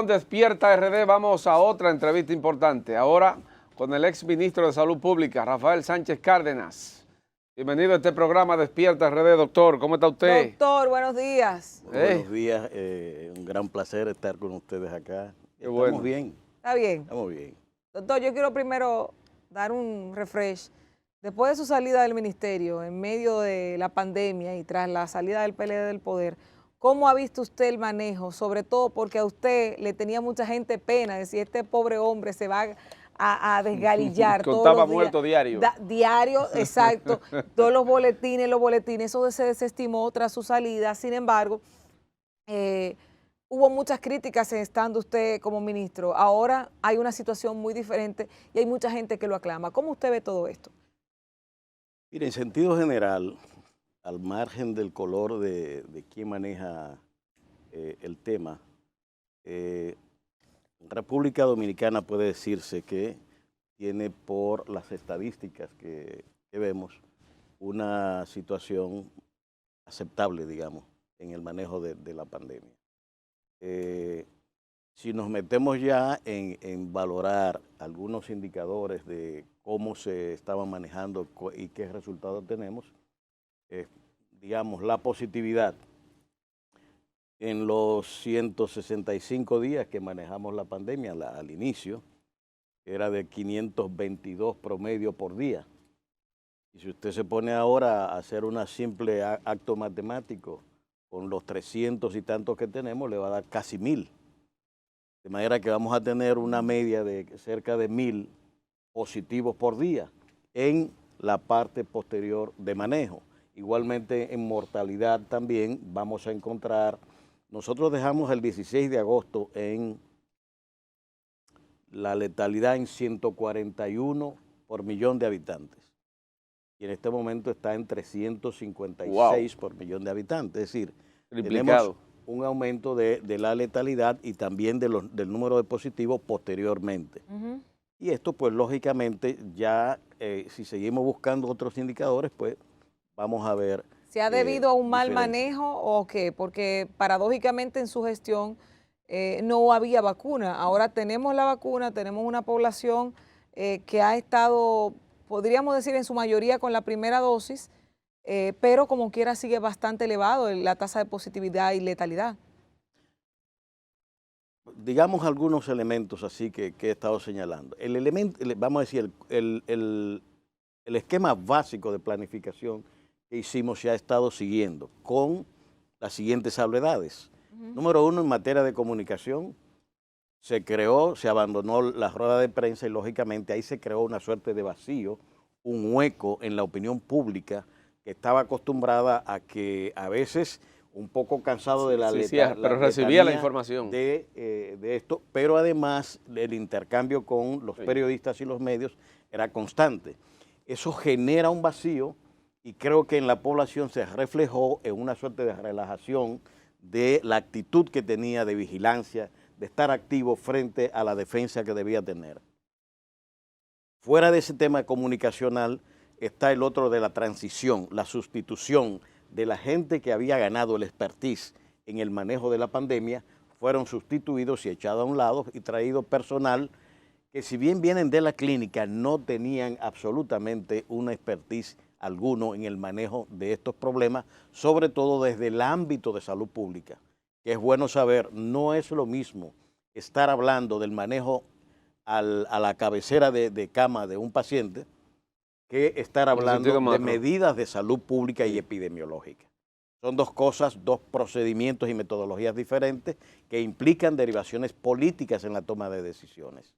Despierta RD, vamos a otra entrevista importante. Ahora con el ex ministro de Salud Pública, Rafael Sánchez Cárdenas. Bienvenido a este programa Despierta RD, doctor. ¿Cómo está usted? Doctor, buenos días. Buenos días, un gran placer estar con ustedes acá. Estamos bien. Está bien. Estamos bien. Doctor, yo quiero primero dar un refresh. Después de su salida del ministerio, en medio de la pandemia y tras la salida del PLD del poder, ¿cómo ha visto usted el manejo? Sobre todo porque a usted le tenía mucha gente pena, decir, este pobre hombre se va a desgalillar todos Contaba los días. muerto diario. Diario, exacto. Todos los boletines, eso se desestimó tras su salida. Sin embargo, hubo muchas críticas estando usted como ministro. Ahora hay una situación muy diferente y hay mucha gente que lo aclama. ¿Cómo usted ve todo esto? Mire, en sentido general, al margen del color de quién maneja el tema, República Dominicana puede decirse que tiene, por las estadísticas que vemos, una situación aceptable, digamos, en el manejo de la pandemia. Si nos metemos ya en valorar algunos indicadores de cómo se estaban manejando y qué resultados tenemos, digamos, la positividad en los 165 días que manejamos la pandemia al inicio era de 522 promedio por día. Y si usted se pone ahora a hacer un simple acto matemático, con los 300 y tantos que tenemos, le va a dar casi 1000. De manera que vamos a tener una media de cerca de 1000 positivos por día en la parte posterior de manejo. Igualmente en mortalidad también vamos a encontrar, nosotros dejamos el 16 de agosto en la letalidad en 141 por millón de habitantes. Y en este momento está en 356 por millón de habitantes. Es decir, triplicado. Tenemos un aumento de la letalidad y también del número de positivos posteriormente. Y esto, pues, lógicamente, ya si seguimos buscando otros indicadores, pues, vamos a ver. ¿Se ha debido a un mal diferencia. manejo o qué? Porque paradójicamente en su gestión no había vacuna. Ahora tenemos la vacuna, tenemos una población que ha estado, podríamos decir, en su mayoría con la primera dosis, pero como quiera sigue bastante elevado la tasa de positividad y letalidad. Digamos algunos elementos así que he estado señalando. El elemento, vamos a decir, el esquema básico de planificación que hicimos se ha estado siguiendo con las siguientes salvedades. Número uno, en materia de comunicación, se abandonó la rueda de prensa y lógicamente ahí se creó una suerte de vacío, un hueco en la opinión pública que estaba acostumbrada a que a veces un poco cansado de la pero recibía la información de esto, pero además el intercambio con los periodistas y los medios era constante. Eso genera un vacío y creo que en la población se reflejó en una suerte de relajación de la actitud que tenía de vigilancia, de estar activo frente a la defensa que debía tener. Fuera de ese tema comunicacional está el otro de la transición, la sustitución de la gente que había ganado el expertise en el manejo de la pandemia, fueron sustituidos y echados a un lado y traído personal que, si bien vienen de la clínica, no tenían absolutamente una expertise alguno en el manejo de estos problemas, sobre todo desde el ámbito de salud pública, que es bueno saber, no es lo mismo estar hablando del manejo a la cabecera de cama de un paciente que estar hablando de medidas de salud pública y epidemiológica. Son dos cosas, dos procedimientos y metodologías diferentes que implican derivaciones políticas en la toma de decisiones.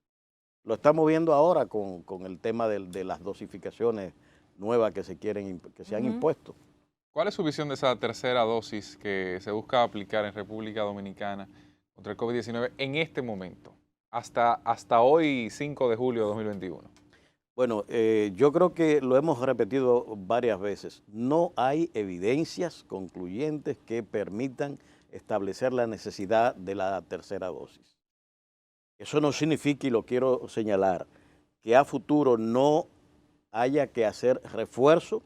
Lo estamos viendo ahora con el tema de las dosificaciones nuevas que se han impuesto. ¿Cuál es su visión de esa tercera dosis que se busca aplicar en República Dominicana contra el COVID-19 en este momento, hasta hoy, 5 de julio de 2021? Bueno, yo creo que lo hemos repetido varias veces. No hay evidencias concluyentes que permitan establecer la necesidad de la tercera dosis. Eso no significa, y lo quiero señalar, que a futuro no haya que hacer refuerzo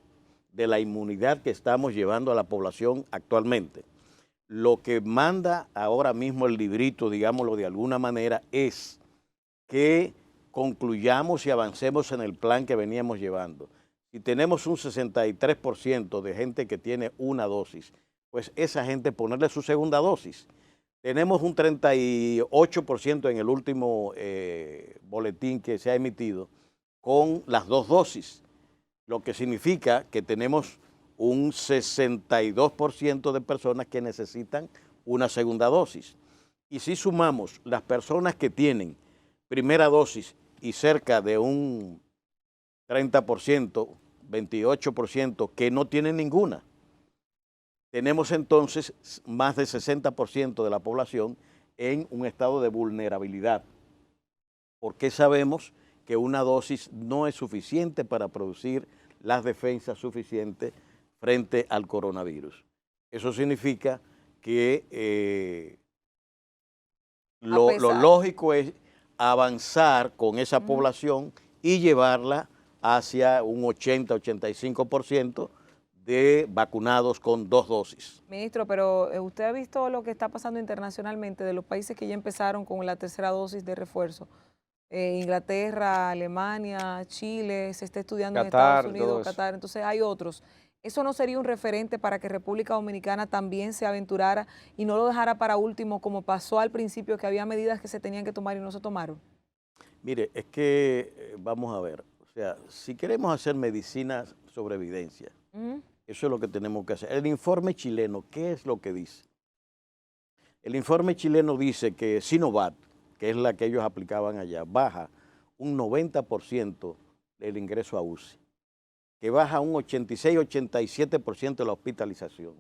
de la inmunidad que estamos llevando a la población actualmente. lo que manda ahora mismo el librito, digámoslo de alguna manera, es que concluyamos y avancemos en el plan que veníamos llevando. Si tenemos un 63% de gente que tiene una dosis, pues esa gente ponerle su segunda dosis. Tenemos un 38% en el último boletín que se ha emitido con las 2 dosis, lo que significa que tenemos un 62% de personas que necesitan una segunda dosis. Y si sumamos las personas que tienen primera dosis y cerca de un 30%, 28% que no tienen ninguna, tenemos entonces más del 60% de la población en un estado de vulnerabilidad, porque sabemos que una dosis no es suficiente para producir las defensas suficientes frente al coronavirus. Eso significa que lo lógico es avanzar con esa población y llevarla hacia un 80-85% de vacunados con 2 dosis. Ministro, pero usted ha visto lo que está pasando internacionalmente de los países que ya empezaron con la tercera dosis de refuerzo. Inglaterra, Alemania, Chile, se está estudiando en Estados Unidos, Qatar, entonces hay otros. ¿Eso no sería un referente para que República Dominicana también se aventurara y no lo dejara para último, como pasó al principio, que había medidas que se tenían que tomar y no se tomaron? Mire, es que, vamos a ver, o sea, si queremos hacer medicina sobre evidencia, eso es lo que tenemos que hacer. El informe chileno, ¿qué es lo que dice? El informe chileno dice que Sinovac, que es la que ellos aplicaban allá, baja un 90% el ingreso a UCI, que baja un 86-87% la hospitalización,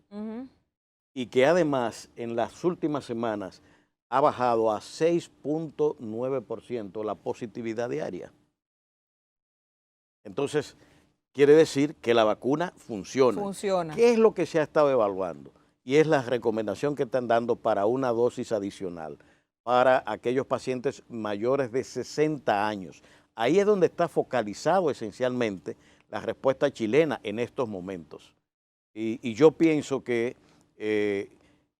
y que además en las últimas semanas ha bajado a 6.9% la positividad diaria. Entonces, quiere decir que la vacuna funciona. ¿Qué es lo que se ha estado evaluando? Y es la recomendación que están dando para una dosis adicional para aquellos pacientes mayores de 60 años. Ahí es donde está focalizado esencialmente la respuesta chilena en estos momentos. Y yo pienso que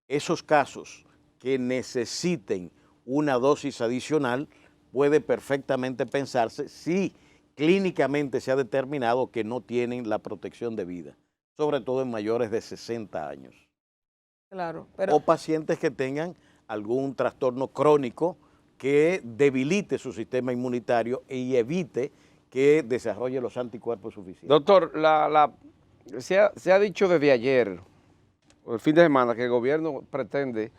esos casos que necesiten una dosis adicional puede perfectamente pensarse si clínicamente se ha determinado que no tienen la protección de vida, sobre todo en mayores de 60 años. Claro, o pacientes que tengan algún trastorno crónico que debilite su sistema inmunitario y evite que desarrolle los anticuerpos suficientes. Doctor, se ha dicho desde ayer, o el fin de semana, que el gobierno pretende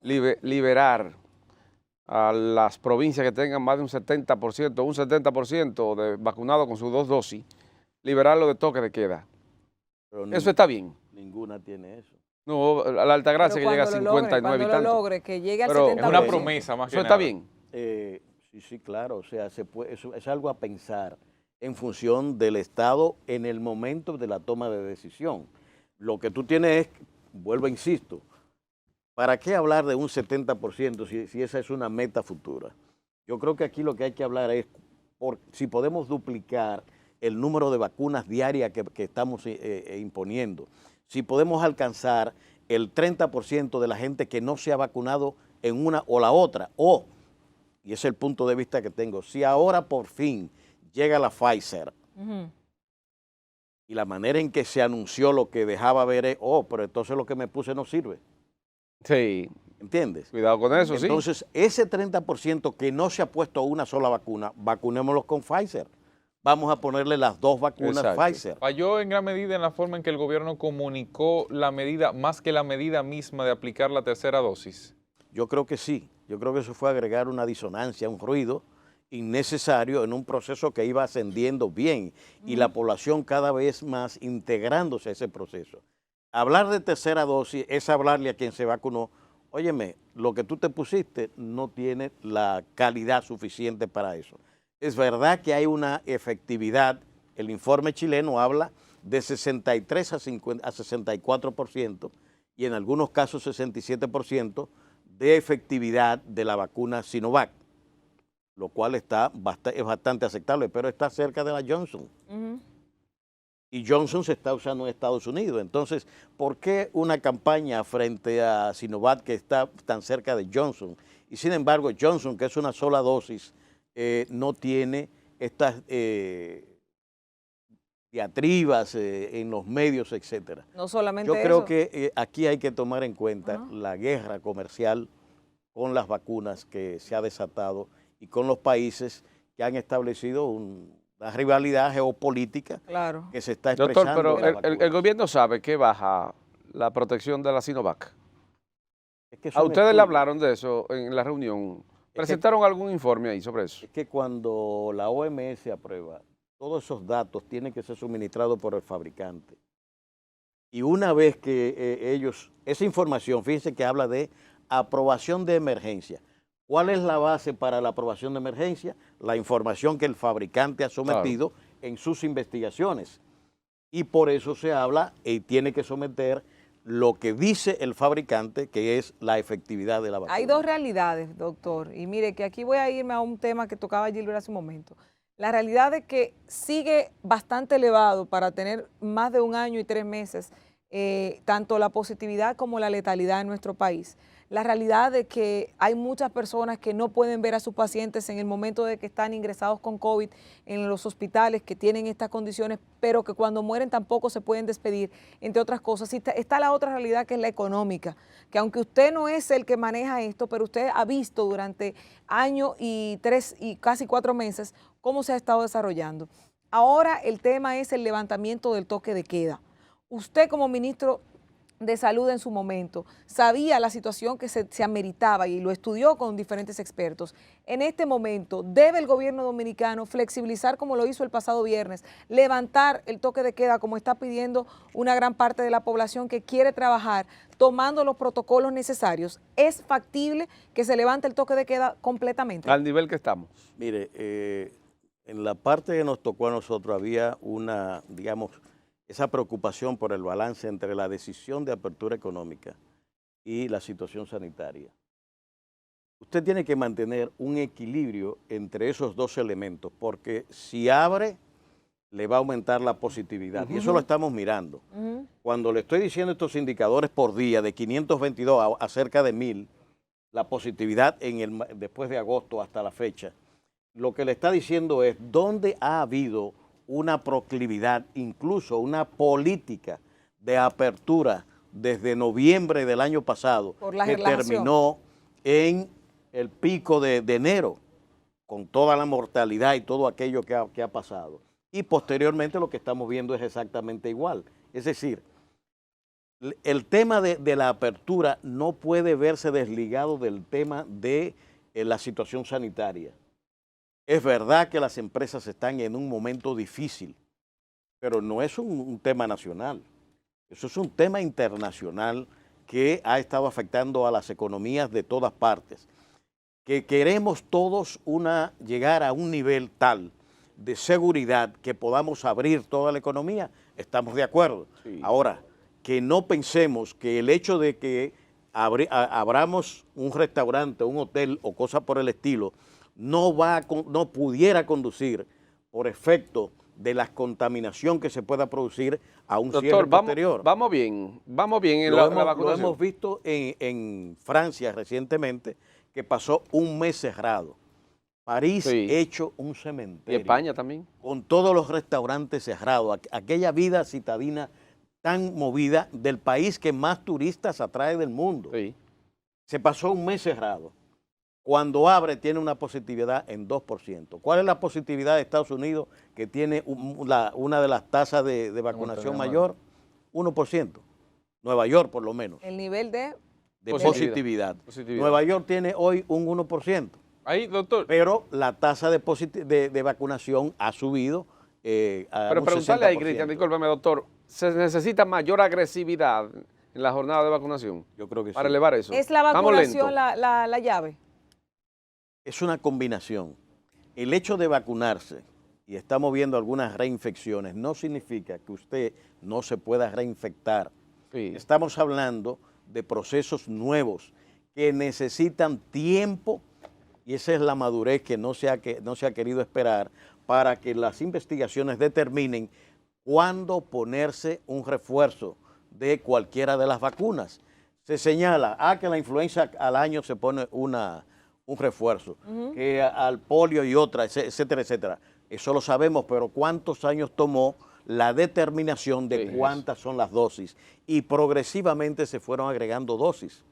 liberar a las provincias que tengan más de un 70% de vacunados con sus 2 dosis, liberarlo de toque de queda. Eso está bien. Ninguna tiene eso. No, la Altagracia que llega a 59 y tanto. Lo logre, que llegue al 70%. Es una promesa más que eso nada. Está bien. Sí, claro, o sea, eso es algo a pensar en función del Estado en el momento de la toma de decisión. Lo que tú tienes es, vuelvo, insisto, ¿para qué hablar de un 70% si esa es una meta futura? Yo creo que aquí lo que hay que hablar es si podemos duplicar el número de vacunas diarias que estamos imponiendo, si podemos alcanzar el 30% de la gente que no se ha vacunado en una o la otra, y ese es el punto de vista que tengo, si ahora por fin llega la Pfizer, y la manera en que se anunció lo que dejaba ver es, pero entonces lo que me puse no sirve. Sí. ¿Entiendes? Cuidado con eso, sí. Entonces, ese 30% que no se ha puesto una sola vacuna, vacunémoslos con Pfizer. Vamos a ponerle las 2 vacunas Pfizer. Falló en gran medida en la forma en que el gobierno comunicó la medida, más que la medida misma de aplicar la tercera dosis. Yo creo que sí. Yo creo que eso fue agregar una disonancia, un ruido innecesario en un proceso que iba ascendiendo bien y la población cada vez más integrándose a ese proceso. Hablar de tercera dosis es hablarle a quien se vacunó, óyeme, lo que tú te pusiste no tiene la calidad suficiente para eso. Es verdad que hay una efectividad, el informe chileno habla de 63 a 64% y en algunos casos 67% de efectividad de la vacuna Sinovac, lo cual es bastante aceptable, pero está cerca de la Johnson. y Johnson se está usando en Estados Unidos. Entonces, ¿por qué una campaña frente a Sinovac que está tan cerca de Johnson? Y sin embargo, Johnson, que es una sola dosis, no tiene estas diatribas en los medios, etcétera. No solamente Yo creo eso. que aquí hay que tomar en cuenta la guerra comercial con las vacunas que se ha desatado y con los países que han establecido una rivalidad geopolítica Claro. que se está Doctor, expresando pero en las el vacunas. gobierno sabe que baja la protección de la Sinovac. Es que es ¿A un ustedes le estudio. hablaron de eso en la reunión? que- ¿Presentaron algún informe ahí sobre eso? Es que cuando la OMS aprueba, todos esos datos tienen que ser suministrados por el fabricante. Y una vez que ellos, esa información, fíjense que habla de aprobación de emergencia. ¿Cuál es la base para la aprobación de emergencia? La información que el fabricante ha sometido en sus investigaciones. Y por eso se habla y tiene que someter lo que dice el fabricante, que es la efectividad de la vacuna. Hay dos realidades, doctor, y mire que aquí voy a irme a un tema que tocaba Gilbert hace un momento. La realidad es que sigue bastante elevado para tener más de 1 año y 3 meses, tanto la positividad como la letalidad en nuestro país. La realidad es que hay muchas personas que no pueden ver a sus pacientes en el momento de que están ingresados con COVID en los hospitales, que tienen estas condiciones, pero que cuando mueren tampoco se pueden despedir, entre otras cosas. Y está la otra realidad, que es la económica, que aunque usted no es el que maneja esto, pero usted ha visto durante año y 3 y casi 4 meses cómo se ha estado desarrollando. Ahora el tema es el levantamiento del toque de queda. Usted como ministro de Salud en su momento sabía la situación que se ameritaba y lo estudió con diferentes expertos. En este momento, ¿debe el gobierno dominicano flexibilizar como lo hizo el pasado viernes, levantar el toque de queda como está pidiendo una gran parte de la población que quiere trabajar, tomando los protocolos necesarios? ¿Es factible que se levante el toque de queda completamente? Al nivel que estamos. Mire, en la parte que nos tocó a nosotros había una, digamos, esa preocupación por el balance entre la decisión de apertura económica y la situación sanitaria. Usted tiene que mantener un equilibrio entre esos dos elementos, porque si abre, le va a aumentar la positividad. Y eso lo estamos mirando. Cuando le estoy diciendo estos indicadores por día, de 522 a cerca de 1000, la positividad después de agosto hasta la fecha, lo que le está diciendo es dónde ha habido una proclividad, incluso una política de apertura desde noviembre del año pasado, que terminó en el pico de enero, con toda la mortalidad y todo aquello que ha pasado. Y posteriormente lo que estamos viendo es exactamente igual. Es decir, el tema de la apertura no puede verse desligado del tema de la situación sanitaria. Es verdad que las empresas están en un momento difícil, pero no es un tema nacional. Eso es un tema internacional que ha estado afectando a las economías de todas partes. Que queremos todos llegar a un nivel tal de seguridad que podamos abrir toda la economía, estamos de acuerdo. Sí. Ahora, que no pensemos que el hecho de que abramos un restaurante, un hotel o cosas por el estilo, no pudiera conducir por efecto de la contaminación que se pueda producir a un cierre posterior. Vamos bien en la vacunación. Lo hemos visto en Francia recientemente, que pasó un mes cerrado. París hecho un cementerio. Y España también. Con todos los restaurantes cerrados, aquella vida citadina tan movida del país que más turistas atrae del mundo. Sí. Se pasó un mes cerrado. Cuando abre tiene una positividad en 2%. ¿Cuál es la positividad de Estados Unidos, que tiene una de las tasas de vacunación mayor? 1%. Nueva York por lo menos. El nivel de positividad. Nueva York tiene hoy un 1%. Ahí, doctor. Pero la tasa de vacunación ha subido pero preguntarle ahí, Cristian, discúlpeme, doctor, ¿se necesita mayor agresividad en la jornada de vacunación? Yo creo que para sí. elevar eso. ¿Es la vacunación la llave? Es una combinación. El hecho de vacunarse, y estamos viendo algunas reinfecciones, no significa que usted no se pueda reinfectar. Sí. Estamos hablando de procesos nuevos que necesitan tiempo, y esa es la madurez que no se ha querido esperar para que las investigaciones determinen cuándo ponerse un refuerzo de cualquiera de las vacunas. Se señala que la influenza al año se pone un refuerzo, que al polio y otras, etcétera, etcétera. Eso lo sabemos, pero ¿cuántos años tomó la determinación de cuántas son las dosis? Y progresivamente se fueron agregando dosis.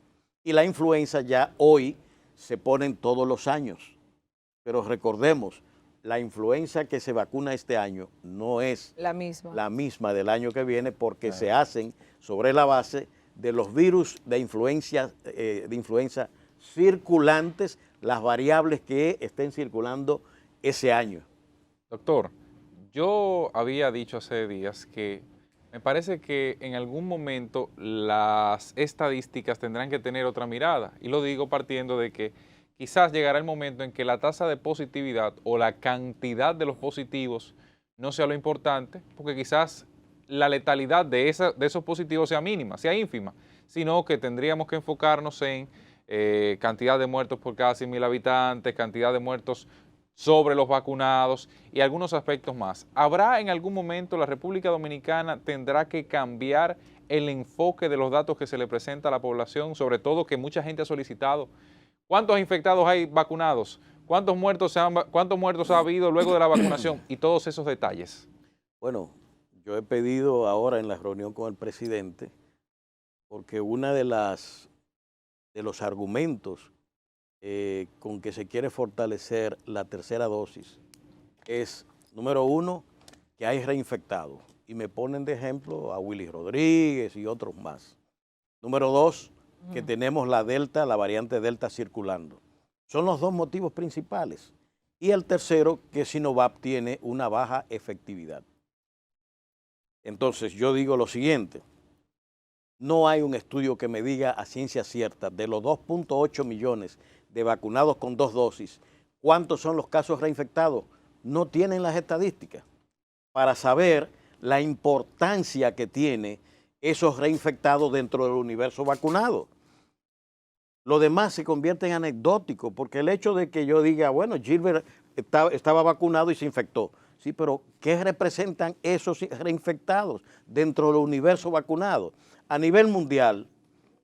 Y la influenza ya hoy se ponen todos los años. Pero recordemos, la influenza que se vacuna este año no es la misma del año que viene, porque se hacen sobre la base de los virus de influenza circulantes, las variables que estén circulando ese año. Doctor, yo había dicho hace días que me parece que en algún momento las estadísticas tendrán que tener otra mirada, y lo digo partiendo de que quizás llegará el momento en que la tasa de positividad o la cantidad de los positivos no sea lo importante, porque quizás la letalidad de esos positivos sea mínima, sea ínfima, sino que tendríamos que enfocarnos en cantidad de muertos por cada 100.000 habitantes, cantidad de muertos sobre los vacunados y algunos aspectos más. ¿Habrá en algún momento la República Dominicana tendrá que cambiar el enfoque de los datos que se le presenta a la población, sobre todo que mucha gente ha solicitado? ¿Cuántos infectados hay vacunados? ¿Cuántos muertos ha habido luego de la vacunación? Y todos esos detalles. Bueno, yo he pedido ahora en la reunión con el presidente, porque una de los argumentos con que se quiere fortalecer la tercera dosis es, número uno, que hay reinfectados. Y me ponen de ejemplo a Willy Rodríguez y otros más. Número dos, que tenemos la variante Delta circulando. Son los dos motivos principales. Y el tercero, que Sinovac tiene una baja efectividad. Entonces, yo digo lo siguiente. No hay un estudio que me diga a ciencia cierta de los 2.8 millones de vacunados con 2 dosis, ¿cuántos son los casos reinfectados? No tienen las estadísticas para saber la importancia que tiene esos reinfectados dentro del universo vacunado. Lo demás se convierte en anecdótico, porque el hecho de que yo diga, bueno, Gilbert estaba vacunado y se infectó. Sí, pero ¿qué representan esos reinfectados dentro del universo vacunado? A nivel mundial,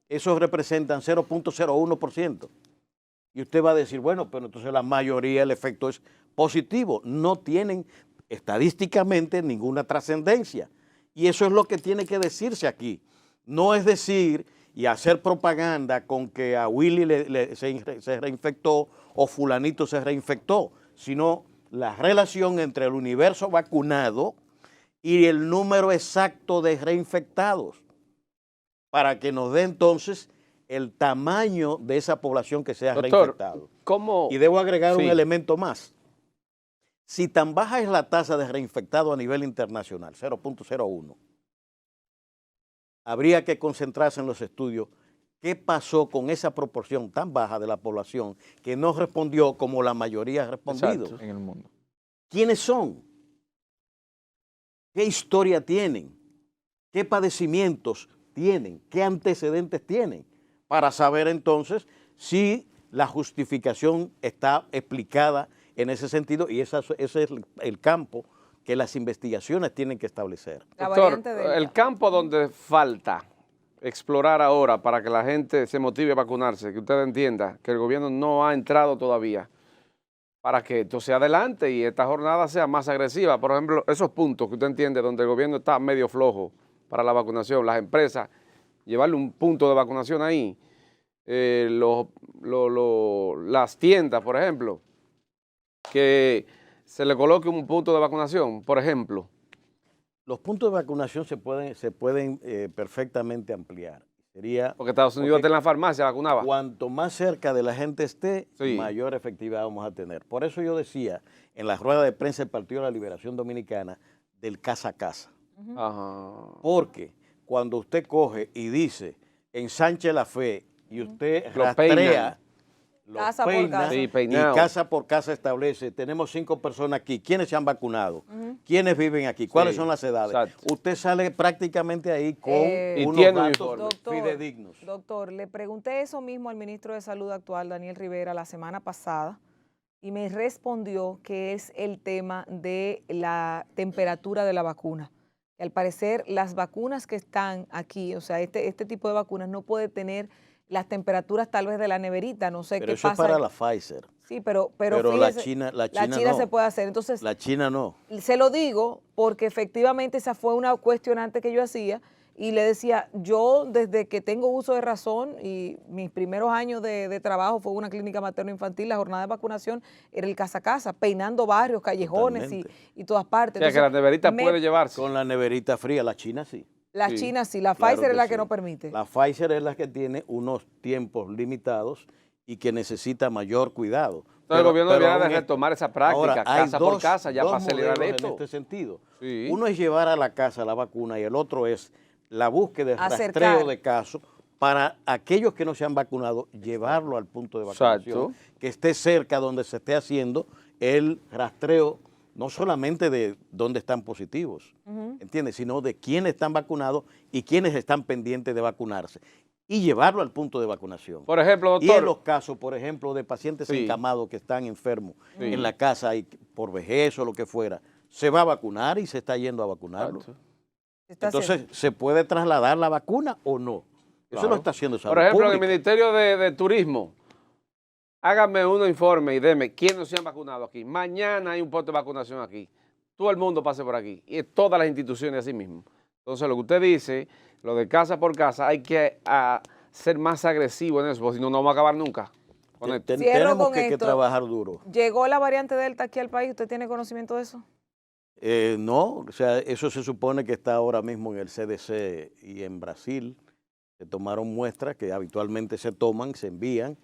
esos representan 0.01%. Y usted va a decir, bueno, pero entonces la mayoría, el efecto es positivo. No tienen estadísticamente ninguna trascendencia. Y eso es lo que tiene que decirse aquí. No es decir y hacer propaganda con que a Willy se reinfectó o fulanito se reinfectó, sino la relación entre el universo vacunado y el número exacto de reinfectados, para que nos dé entonces el tamaño de esa población que sea reinfectado. ¿Cómo? Y debo agregar un elemento más. Si tan baja es la tasa de reinfectado a nivel internacional, 0.01, habría que concentrarse en los estudios qué pasó con esa proporción tan baja de la población que no respondió como la mayoría ha respondido. Exacto, en el mundo. ¿Quiénes son? ¿Qué historia tienen? ¿Qué padecimientos tienen? ¿Qué antecedentes tienen? Para saber entonces si la justificación está explicada en ese sentido, y ese es el campo que las investigaciones tienen que establecer. Doctor, el campo donde falta explorar ahora para que la gente se motive a vacunarse, que usted entienda que el gobierno no ha entrado todavía, para que esto sea adelante y esta jornada sea más agresiva. Por ejemplo, esos puntos que usted entiende donde el gobierno está medio flojo para la vacunación, las empresas, llevarle un punto de vacunación ahí, las tiendas, por ejemplo, que se le coloque un punto de vacunación, por ejemplo. Los puntos de vacunación se pueden perfectamente ampliar. Porque Estados Unidos está en la farmacia, vacunaba. Cuanto más cerca de la gente esté, sí, mayor efectividad vamos a tener. Por eso yo decía en la rueda de prensa del Partido de la Liberación Dominicana del casa a casa. Ajá. Porque cuando usted coge y dice, ensanche la fe, y usted rastrea, casa por casa. Sí, y casa por casa establece, tenemos 5 personas aquí, ¿quiénes se han vacunado? ¿Quiénes viven aquí? ¿Cuáles son las edades? Exacto. Usted sale prácticamente ahí con unos datos fidedignos. Doctor, le pregunté eso mismo al ministro de Salud actual, Daniel Rivera, la semana pasada, y me respondió que es el tema de la temperatura de la vacuna, que al parecer las vacunas que están aquí, o sea, este tipo de vacunas no puede tener las temperaturas tal vez de la neverita, no sé Pero qué eso pasa. es para la Pfizer. Sí, pero La fíjese, China la China no. se puede hacer. Entonces, La China no. se lo digo porque efectivamente esa fue una cuestionante que yo hacía y le decía, yo desde que tengo uso de razón y mis primeros años de trabajo fue una clínica materno-infantil, la jornada de vacunación era el casa a casa, peinando barrios, callejones y todas partes. O sea, que la neverita me- puede llevarse. Con la neverita fría, la China sí. La Sí, China sí, la Claro Pfizer es la que sí. no permite. La Pfizer es la que tiene unos tiempos limitados y que necesita mayor cuidado. Entonces el gobierno debería de aún retomar esa ahora, práctica, hay casa por casa, ya dos para acelerar modelos esto. en este sentido. Sí. Uno es llevar a la casa la vacuna y el otro es la búsqueda de Acercar. rastreo de casos para aquellos que no se han vacunado, llevarlo al punto de vacunación, Exacto. que esté cerca donde se esté haciendo el rastreo, no solamente de dónde están positivos, ¿entiendes? Sino de quiénes están vacunados y quiénes están pendientes de vacunarse y llevarlo al punto de vacunación. Por ejemplo, Y doctor. en los casos, por ejemplo, de pacientes Sí. encamados que están enfermos Sí. en la casa y por vejez o lo que fuera, se va a vacunar y se está yendo a vacunarlo. Exacto. Está Entonces, haciendo. ¿se puede trasladar la vacuna o no? Eso Claro. lo está haciendo Salud Por ejemplo, en el Pública. Ministerio de Turismo, hágame un informe y deme quiénes no se han vacunado aquí. Mañana hay un puesto de vacunación aquí. Todo el mundo pase por aquí. Y todas las instituciones así mismo. Entonces, lo que usted dice, lo de casa por casa, hay que ser más agresivo en eso, porque si no, no vamos a acabar nunca con esto. Cierro Tenemos con que esto. trabajar duro. ¿Llegó la variante Delta aquí al país? ¿Usted tiene conocimiento de eso? No, o sea, eso se supone que está ahora mismo en el CDC y en Brasil. Se tomaron muestras que habitualmente se toman, se envían,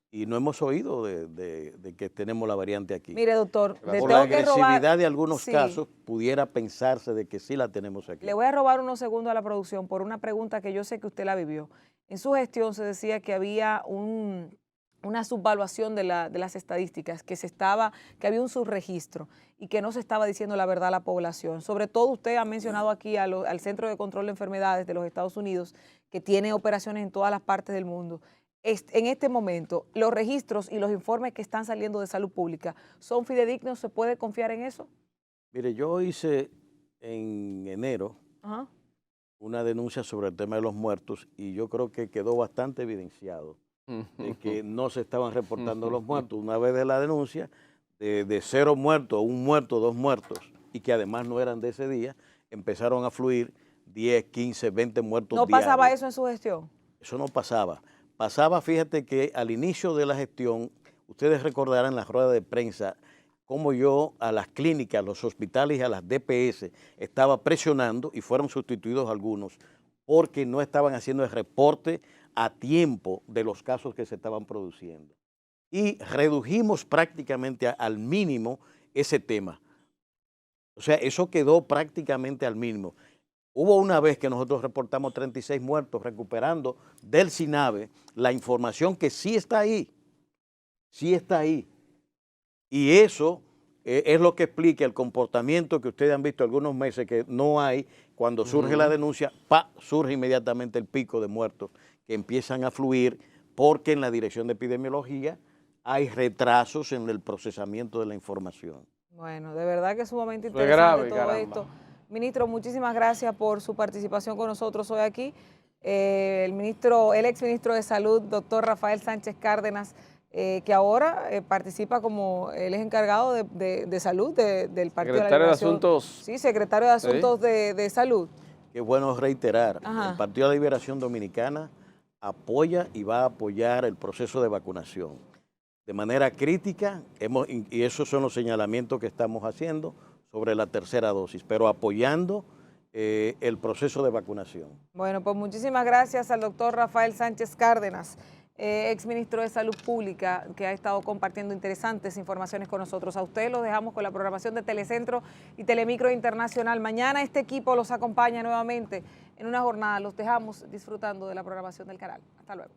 y no hemos oído de que tenemos la variante aquí. Mire, doctor, le Por la tengo que robar. agresividad de algunos Sí. casos, pudiera pensarse de que sí la tenemos aquí. Le voy a robar unos segundos a la producción por una pregunta que yo sé que usted la vivió. En su gestión se decía que había una subvaluación de las estadísticas, que había un subregistro y que no se estaba diciendo la verdad a la población. Sobre todo usted ha mencionado aquí al Centro de Control de Enfermedades de los Estados Unidos, que tiene operaciones en todas las partes del mundo. En este momento, los registros y los informes que están saliendo de salud pública, ¿son fidedignos? ¿Se puede confiar en eso? Mire, yo hice en enero Ajá. una denuncia sobre el tema de los muertos y yo creo que quedó bastante evidenciado de que no se estaban reportando los muertos. Una vez de la denuncia, de 0 muertos, 1 muerto, 2 muertos, y que además no eran de ese día, empezaron a fluir 10, 15, 20 muertos ¿No diarios. pasaba eso en su gestión? Eso no pasaba. Pasaba, fíjate que al inicio de la gestión, ustedes recordarán la rueda de prensa, cómo yo a las clínicas, a los hospitales y a las DPS estaba presionando, y fueron sustituidos algunos, porque no estaban haciendo el reporte a tiempo de los casos que se estaban produciendo. Y redujimos prácticamente al mínimo ese tema. O sea, eso quedó prácticamente al mínimo. Hubo una vez que nosotros reportamos 36 muertos recuperando del SINAVE la información que sí está ahí. Sí está ahí. Y eso es lo que explica el comportamiento que ustedes han visto algunos meses que no hay. Cuando surge la denuncia, surge inmediatamente el pico de muertos que empiezan a fluir porque en la Dirección de Epidemiología hay retrasos en el procesamiento de la información. Bueno, de verdad que es sumamente Eso es interesante grave, todo caramba. esto. Ministro, muchísimas gracias por su participación con nosotros hoy aquí. El exministro de Salud, doctor Rafael Sánchez Cárdenas, que ahora participa como él es encargado de salud del Partido de la Secretario de Liberación. Asuntos. Sí, secretario de Asuntos de Salud. Qué bueno reiterar, Ajá. el Partido de la Liberación Dominicana apoya y va a apoyar el proceso de vacunación. De manera crítica, y esos son los señalamientos que estamos haciendo sobre la tercera dosis, pero apoyando el proceso de vacunación. Bueno, pues muchísimas gracias al doctor Rafael Sánchez Cárdenas, exministro de Salud Pública, que ha estado compartiendo interesantes informaciones con nosotros. A ustedes los dejamos con la programación de Telecentro y Telemicro Internacional. Mañana este equipo los acompaña nuevamente en una jornada. Los dejamos disfrutando de la programación del canal. Hasta luego.